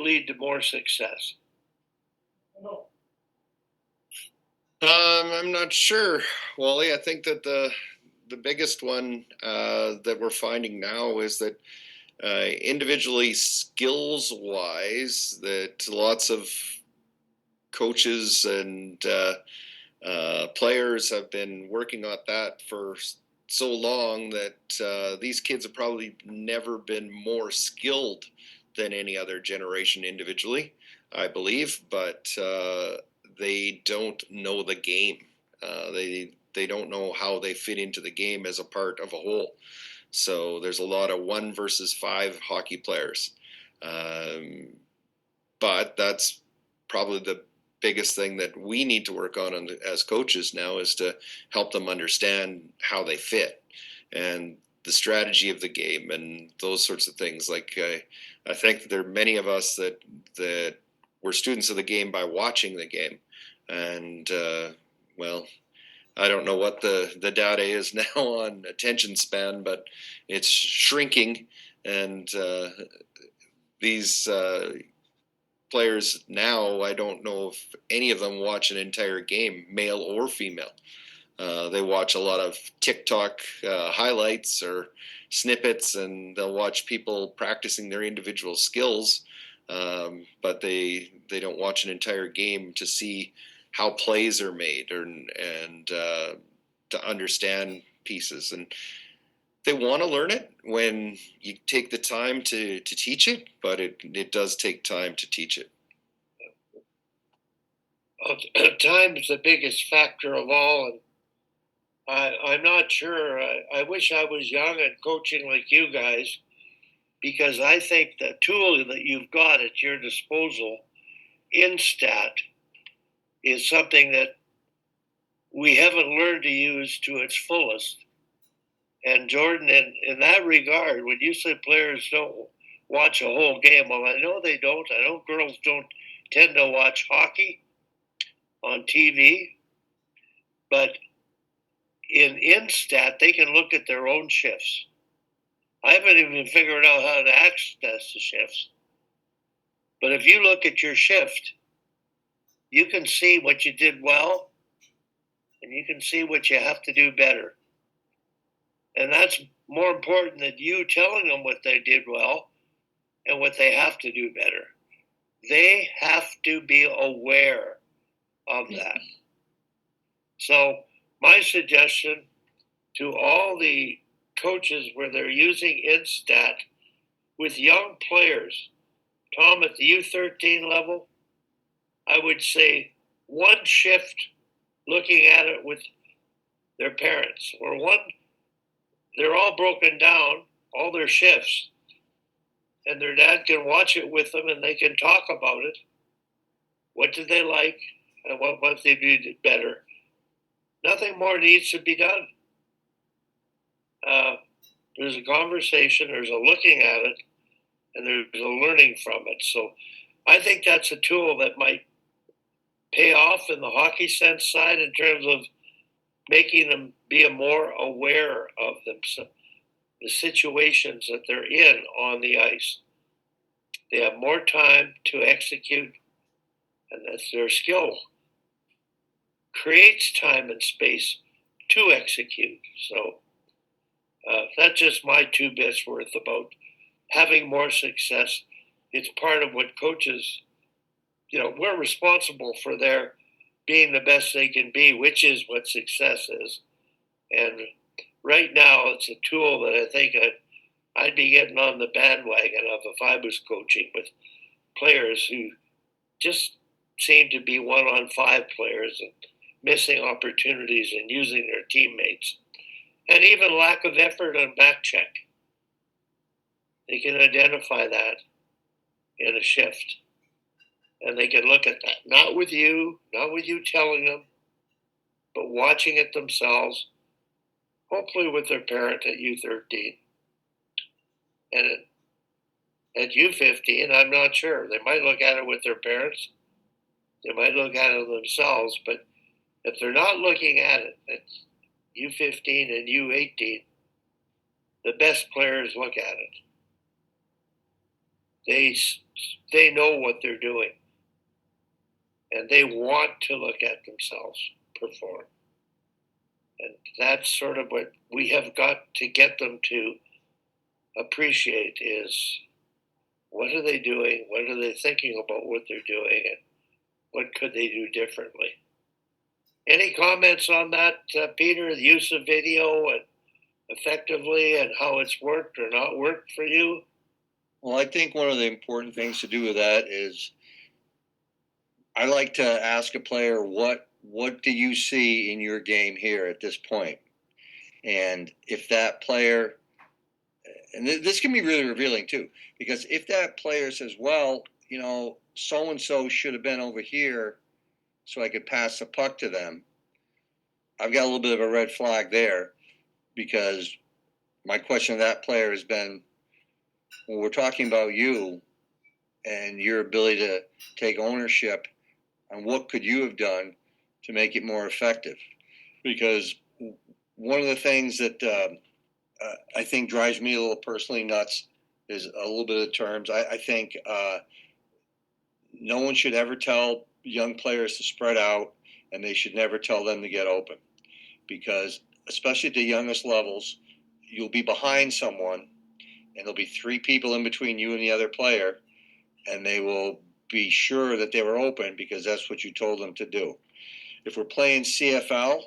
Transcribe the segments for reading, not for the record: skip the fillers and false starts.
lead to more success? I'm not sure, Wally. I think that the biggest one that we're finding now is that individually skills wise, that lots of coaches and players have been working on that for so long that these kids have probably never been more skilled than any other generation individually, I believe, but they don't know the game. They don't know how they fit into the game as a part of a whole. So there's a lot of 1 versus 5 hockey players. Um, but that's probably the biggest thing that we need to work on as coaches now is to help them understand how they fit and the strategy of the game and those sorts of things. Like I think that there are many of us that were students of the game by watching the game, and well, I don't know what the data is now on attention span, but it's shrinking, and these players now, I don't know if any of them watch an entire game, male or female. They watch a lot of TikTok highlights or snippets, and they'll watch people practicing their individual skills, but they don't watch an entire game to see how plays are made and to understand pieces. And they want to learn it when you take the time to teach it, but it does take time to teach it. Well, time is the biggest factor of all, and I'm not sure. I wish I was young and coaching like you guys, because I think the tool that you've got at your disposal, INSTAT, is something that we haven't learned to use to its fullest. And Jordan, in that regard, when you say players don't watch a whole game, well, I know they don't. I know girls don't tend to watch hockey on TV, but in INSTAT, they can look at their own shifts. I haven't even figured out how to access the shifts. But if you look at your shift, you can see what you did well, and you can see what you have to do better. And that's more important than you telling them what they did well and what they have to do better. They have to be aware of that. So, my suggestion to all the coaches where they're using INSTAT with young players, Tom, at the U13 level, I would say one shift looking at it with their parents, or one, they're all broken down, all their shifts, and their dad can watch it with them and they can talk about it. What did they like and what they did better? Nothing more needs to be done. There's a conversation, there's a looking at it, and there's a learning from it. So I think that's a tool that might pay off in the hockey sense side in terms of making them be more aware of the situations that they're in on the ice. They have more time to execute, and that's their skill. Creates time and space to execute. So that's just my 2 bits worth about having more success. It's part of what coaches, we're responsible for their being the best they can be, which is what success is. And right now, it's a tool that I think I'd be getting on the bandwagon of if I was coaching with players who just seem to be 1-on-5 players and missing opportunities and using their teammates. And even lack of effort on back check. They can identify that in a shift. And they can look at that. Not with you telling them, but watching it themselves, hopefully with their parent at U13. And at U15, I'm not sure. They might look at it with their parents. They might look at it themselves. But if they're not looking at it at U15 and U18, the best players look at it. they know what they're doing, and they want to look at themselves perform. And that's sort of what we have got to get them to appreciate is what are they doing? What are they thinking about what they're doing? And what could they do differently? Any comments on that, Peter? The use of video and effectively and how it's worked or not worked for you? Well, I think one of the important things to do with that is I like to ask a player, what do you see in your game here at this point? And if that player, and this can be really revealing too, because if that player says, well, you know, so and so should have been over here so I could pass the puck to them, I've got a little bit of a red flag there, because my question to that player has been, when we're talking about you and your ability to take ownership on what could you have done to make it more effective. Because one of the things that I think drives me a little personally nuts is a little bit of terms. I think no one should ever tell young players to spread out, and they should never tell them to get open. Because especially at the youngest levels, you'll be behind someone, and there'll be three people in between you and the other player, and they will be sure that they were open because that's what you told them to do. If we're playing CFL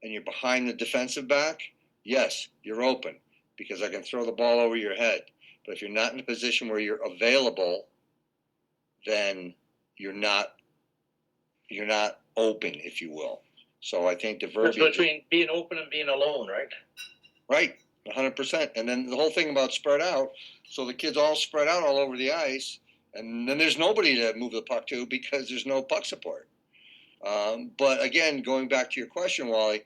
and you're behind the defensive back, yes, you're open because I can throw the ball over your head. But if you're not in a position where you're available, then you're not open, if you will. So I think the verbiage between being open and being alone, right? Right, 100%. And then the whole thing about spread out, so the kids all spread out all over the ice, and then there's nobody to move the puck to because there's no puck support. But again, going back to your question, Wally,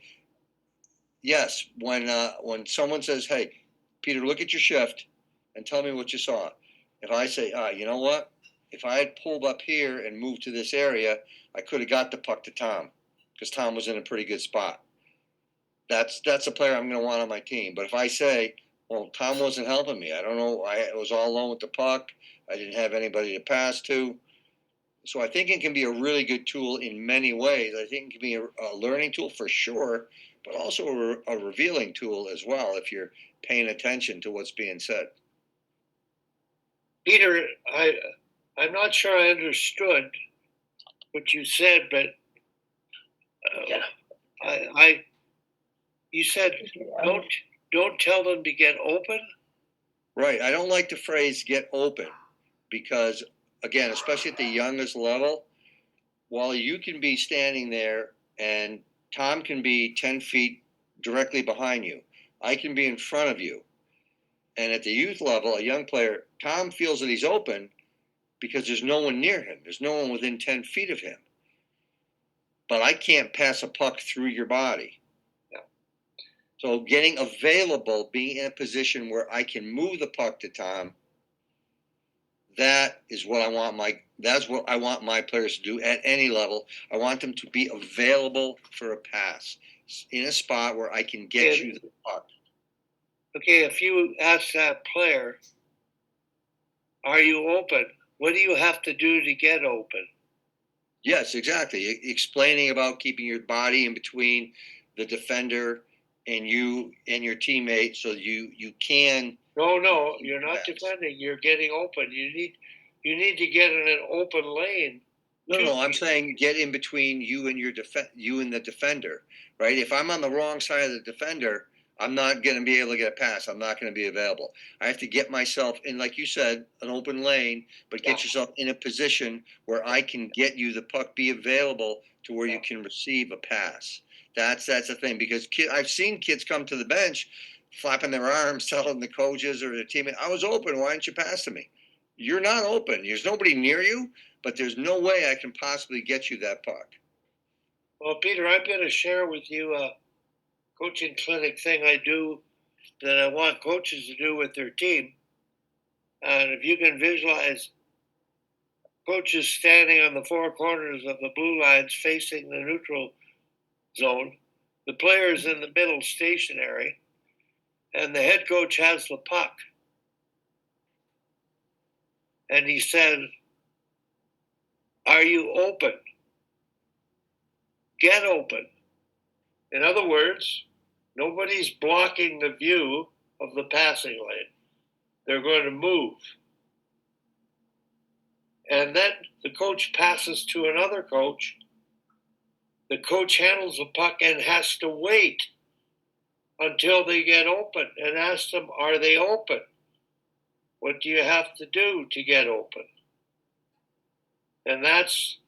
yes, when someone says, "Hey, Peter, look at your shift and tell me what you saw," if I say, you know what? If I had pulled up here and moved to this area, I could have got the puck to Tom because Tom was in a pretty good spot. That's a player I'm going to want on my team. But if I say, well, Tom wasn't helping me, I don't know, I was all alone with the puck, I didn't have anybody to pass to. So I think it can be a really good tool in many ways. I think it can be a learning tool for sure, but also a revealing tool as well if you're paying attention to what's being said. Peter, I'm not sure I understood what you said, but I you said don't tell them to get open. Right. I don't like the phrase "get open" because, again, especially at the youngest level, while you can be standing there and Tom can be 10 feet directly behind you, I can be in front of you. And at the youth level, a young player, Tom feels that he's open because there's no one near him. There's no one within 10 feet of him. But I can't pass a puck through your body. Yeah. So getting available, being in a position where I can move the puck to Tom, that's what I want my players to do at any level. I want them to be available for a pass in a spot where I can get you the puck. Okay, if you ask that player, are you open? What do you have to do to get open? Yes, exactly. Explaining about keeping your body in between the defender and you and your teammate so you can. No, you're not defending. You're getting open. You need to get in an open lane. No, I'm saying get in between you and you and the defender, right? If I'm on the wrong side of the defender, I'm not going to be able to get a pass. I'm not going to be available. I have to get myself in, like you said, an open lane, but get yourself in a position where I can get you the puck, be available to where you can receive a pass. That's the thing, because I've seen kids come to the bench flapping their arms, telling the coaches or their teammate, "I was open. Why didn't you pass to me?" You're not open. There's nobody near you, but there's no way I can possibly get you that puck. Well, Peter, I'm going to share with you a coaching clinic thing I do that I want coaches to do with their team. And if you can visualize coaches standing on the four corners of the blue lines facing the neutral zone, the players in the middle stationary, and the head coach has the puck. and he said, "Are you open? Get open." In other words, nobody's blocking the view of the passing lane. They're going to move. And then the coach passes to another coach. The coach handles the puck and has to wait until they get open and ask them, "Are they open? What do you have to do to get open?" And that's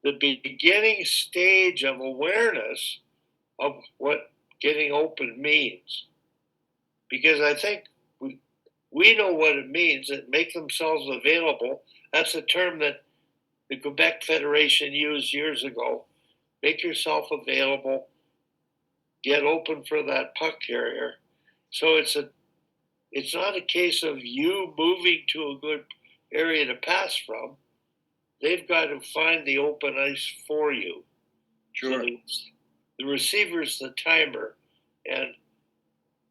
the beginning stage of awareness of what getting open means. Because I think we know what it means, that make themselves available. That's a term that the Quebec Federation used years ago. Make yourself available, get open for that puck carrier. So it's not a case of you moving to a good area to pass from. They've got to find the open ice for you. Sure. So the receiver's the timer, and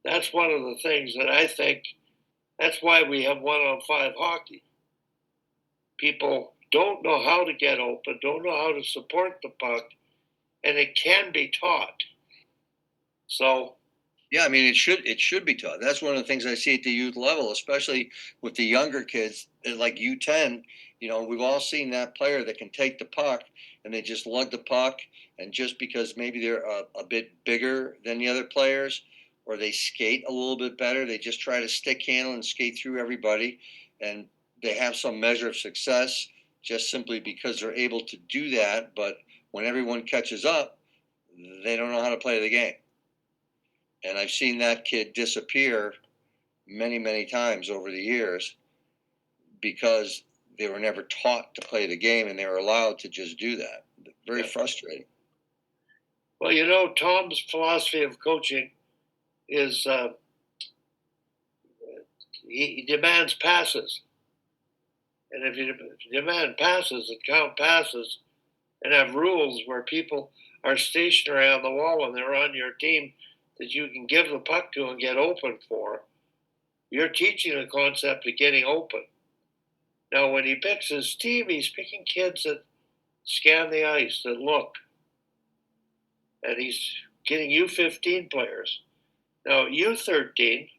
that's one of the things that I think. That's why we have 1-on-5 hockey. People don't know how to get open, don't know how to support the puck, and it can be taught. So Yeah, I mean it should be taught. That's one of the things I see at the youth level, especially with the younger kids, like U10. You know, we've all seen that player that can take the puck and they just lug the puck, and just because maybe they're a bit bigger than the other players, or they skate a little bit better, they just try to stick handle and skate through everybody, and they have some measure of success just simply because they're able to do that. But when everyone catches up, they don't know how to play the game. And I've seen that kid disappear many, many times over the years because they were never taught to play the game and they were allowed to just do that. Very frustrating. well, Tom's philosophy of coaching is he demands passes. And if you demand passes and count passes and have rules where people are stationary on the wall when they're on your team that you can give the puck to and get open for, you're teaching the concept of getting open. Now, when he picks his team, he's picking kids that scan the ice, that look, and he's getting U15 players. Now, U13,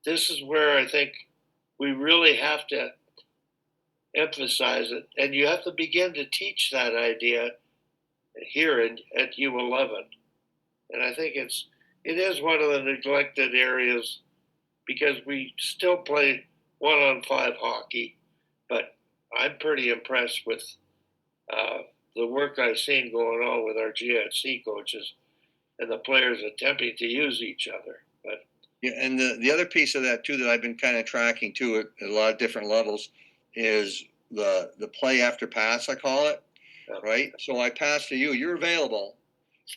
this is where I think we really have to emphasize it, and you have to begin to teach that idea here at U11. And I think it is one of the neglected areas because we still play 1-on-5 hockey, but I'm pretty impressed with the work I've seen going on with our GHC coaches and the players attempting to use each other. But Yeah, and the other piece of that too that I've been kind of tracking too at a lot of different levels is the play after pass, I call it. Right? So I pass to you, you're available,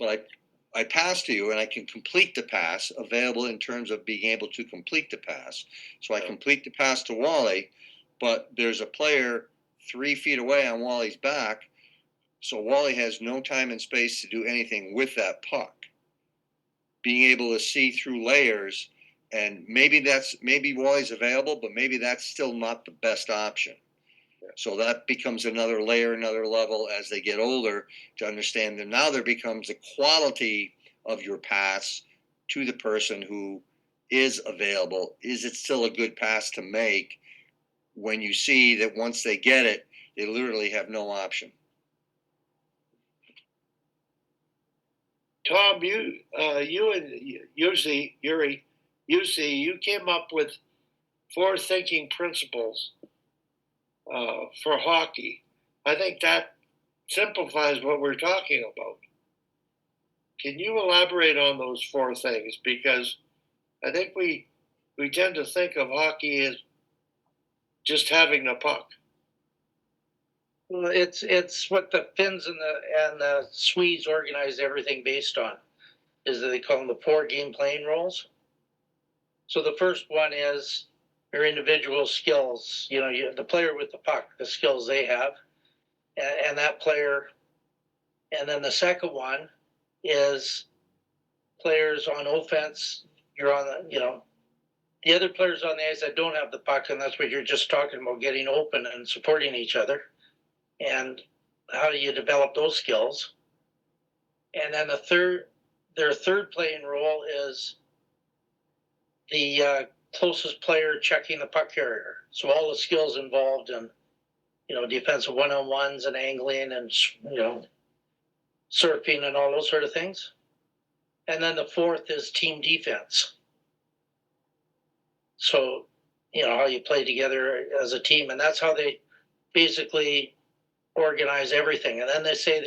but I pass to you and I can complete the pass, available in terms of being able to complete the pass. So I complete the pass to Wally, but there's a player 3 feet away on Wally's back. So Wally has no time and space to do anything with that puck. Being able to see through layers, and maybe Wally's available, but maybe that's still not the best option. So that becomes another layer, another level as they get older to understand that now there becomes the quality of your pass to the person who is available. Is it still a good pass to make when you see that once they get it, they literally have no option? Tom, you and Yuri, you came up with 4 thinking principles for hockey. I think that simplifies what we're talking about. Can you elaborate on those 4 things? Because I think we tend to think of hockey as just having the puck. Well, it's what the Finns and the Swedes organize everything based on. Is that they call them the 4 game playing roles. So the first one is your individual skills. The player with the puck, the skills they have, and that player. And then the second one is players on offense. You're on the the other players on the ice that don't have the puck, and that's what you're just talking about, getting open and supporting each other. And how do you develop those skills? And then their third playing role is the closest player checking the puck carrier. So all the skills involved in, defensive one-on-ones and angling and, surfing and all those sort of things. And then the fourth is team defense. So, how you play together as a team. And that's how they basically organize everything. And then they say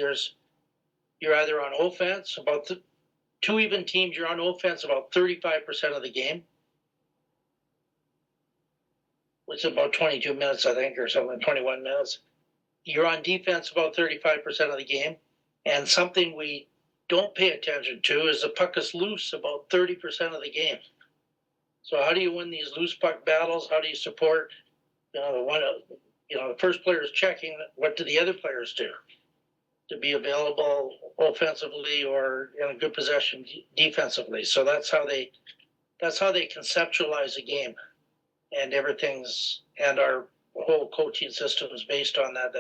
you're either on offense, about two even teams, you're on offense about 35% of the game, which is about 22 minutes, I think, or something, 21 minutes. You're on defense about 35% of the game. And something we don't pay attention to is the puck is loose about 30% of the game. So how do you win these loose puck battles? How do you support, the first player is checking, what do the other players do to be available offensively or in a good possession defensively? So that's how they conceptualize the game, and our whole coaching system is based on that.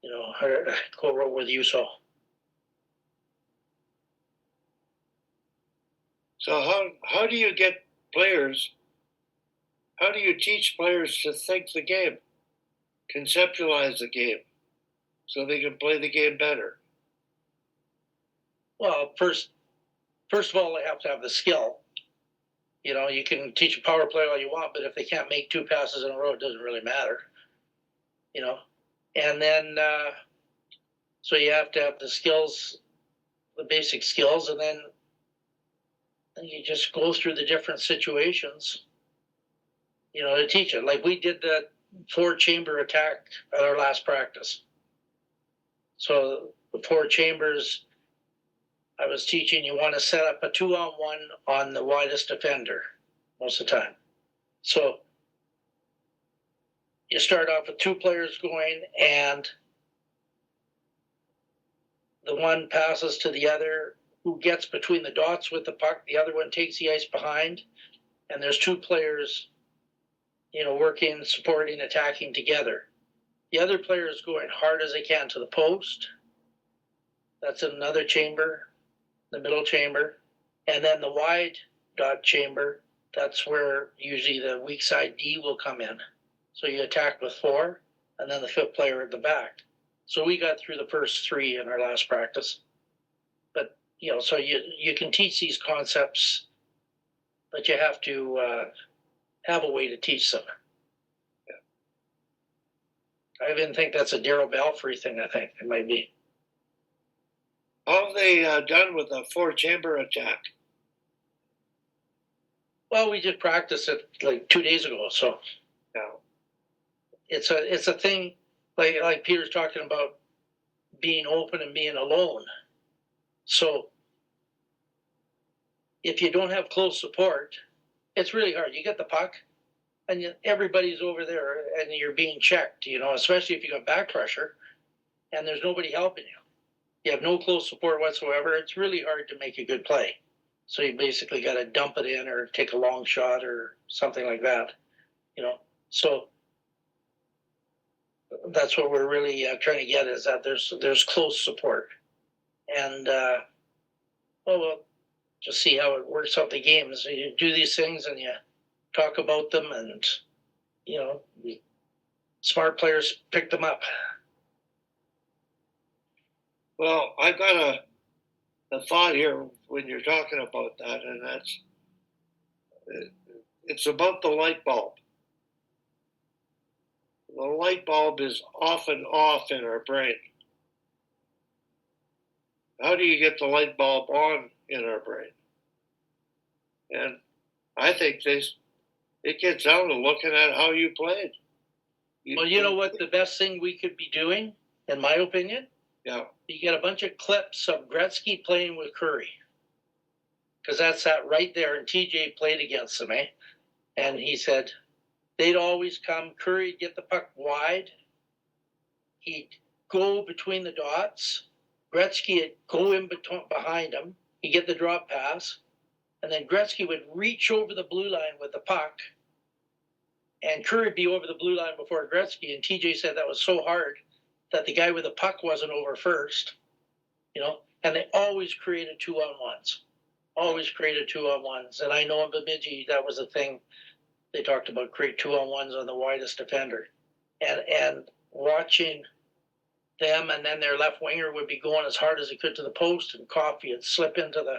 I co-wrote with you, so. So how do you get players? How do you teach players to think the game, conceptualize the game, so they can play the game better? Well, first of all, they have to have the skill. You can teach a power play all you want, but if they can't make two passes in a row, it doesn't really matter. And then so you have to have the skills, the basic skills, and then you just go through the different situations, to teach it. Like we did the 4-chamber attack at our last practice. So the 4 chambers, I was teaching, you want to set up a 2-on-1 on the widest defender most of the time. So you start off with 2 players going, and the one passes to the other, who gets between the dots with the puck. The other one takes the ice behind, and there's 2 players, working, supporting, attacking together. The other player is going hard as they can to the post. That's another chamber, the middle chamber. And then the wide dot chamber, that's where usually the weak side D will come in. So you attack with 4, and then the 5th player at the back. So we got through the first 3 in our last practice. But, so you can teach these concepts, but you have to have a way to teach them. I even think that's a Darryl Belfry thing, I think it might be. How have they done with the 4-chamber attack? Well, we just practiced it like 2 days ago, so Yeah. it's a thing like Peter's talking about, being open and being alone. So if you don't have close support, it's really hard. You get the puck, and everybody's over there, and you're being checked. Especially if you got back pressure, and there's nobody helping you. You have no close support whatsoever. It's really hard to make a good play. So you basically got to dump it in or take a long shot or something like that. So that's what we're really trying to get, is that there's close support, and we'll just see how it works out the games. So you do these things and you talk about them, and smart players pick them up. Well, I've got a thought here when you're talking about that, and it's about the light bulb. The light bulb is often off in our brain. How do you get the light bulb on in our brain? And I think it gets down to looking at how you played. Well, you know what the best thing we could be doing, in my opinion? Yeah. You get a bunch of clips of Gretzky playing with Curry, because that's that right there. And TJ played against him, eh? And he said they'd always come. Curry'd get the puck wide. He'd go between the dots. Gretzky'd go in behind him. He'd get the drop pass, and then Gretzky would reach over the blue line with the puck, and Curry would be over the blue line before Gretzky. And TJ said that was so hard that the guy with the puck wasn't over first, and they always created 2-on-1s. Always created 2-on-1s. And I know in Bemidji, that was a thing they talked about, create 2-on-1s on the widest defender. And watching them, and then their left winger would be going as hard as he could to the post, and Coffey would slip into the,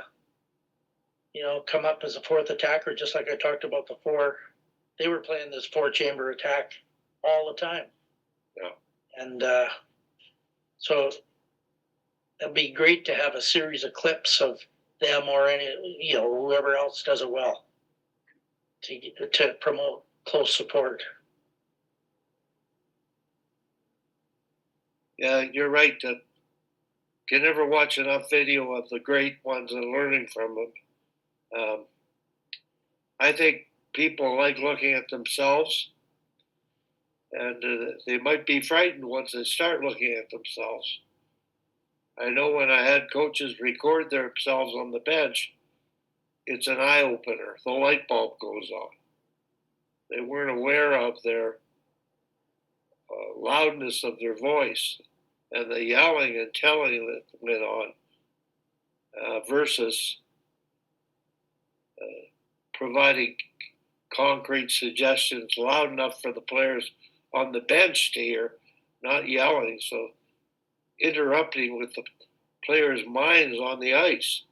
come up as a fourth attacker, just like I talked about the four. They were playing this 4-chamber attack all the time. Yeah. And so it'd be great to have a series of clips of them or any, whoever else does it well to promote close support. Yeah, you're right. You can never watch enough video of the great ones and learning from them. I think people like looking at themselves, and they might be frightened once they start looking at themselves. I know when I had coaches record themselves on the bench, it's an eye opener. The light bulb goes on. They weren't aware of their loudness of their voice and the yelling and telling that went on versus providing concrete suggestions loud enough for the players on the bench to hear, not yelling. So interrupting with the players' minds on the ice.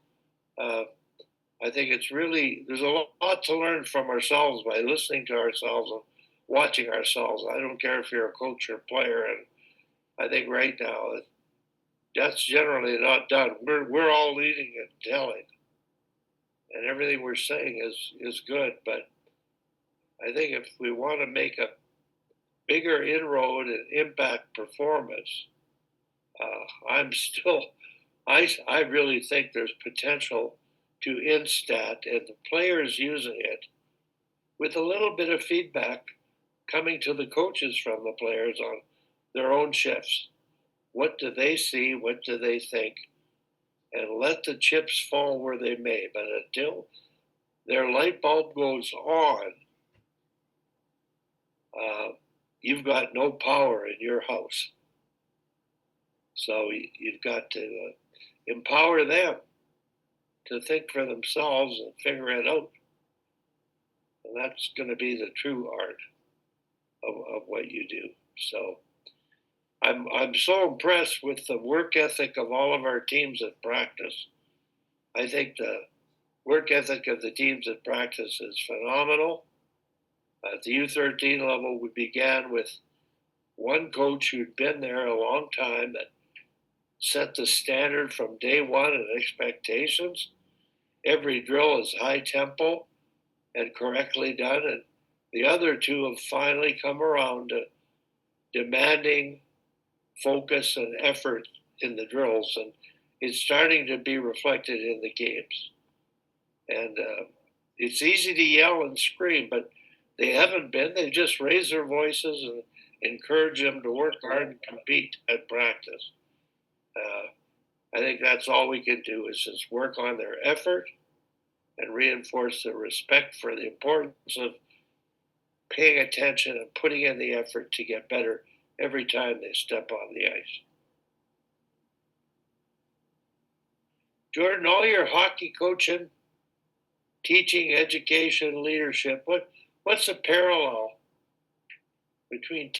I think it's really, there's a lot to learn from ourselves by listening to ourselves and watching ourselves. I don't care if you're a coach or a player. And I think right now that's generally not done. We're all leading and telling, and everything we're saying is good. But I think if we want to make a bigger inroad and impact performance, I really think there's potential to INSTAT and the players using it with a little bit of feedback coming to the coaches from the players on their own shifts. What do they see? What do they think? And let the chips fall where they may. But until their light bulb goes on, you've got no power in your house. So you've got to empower them to think for themselves and figure it out. And that's going to be the true art of what you do. So I'm so impressed with the work ethic of all of our teams at practice. I think the work ethic of the teams at practice is phenomenal. At the U13 level, we began with one coach who'd been there a long time that set the standard from day one and expectations. Every drill is high tempo and correctly done, and the other two have finally come around to demanding focus and effort in the drills, and it's starting to be reflected in the games. And it's easy to yell and scream, but they haven't been. They just raise their voices and encourage them to work hard and compete at practice. I think that's all we can do is just work on their effort and reinforce their respect for the importance of paying attention and putting in the effort to get better every time they step on the ice. Jordan, all your hockey coaching, teaching, education, leadership, what's the parallel between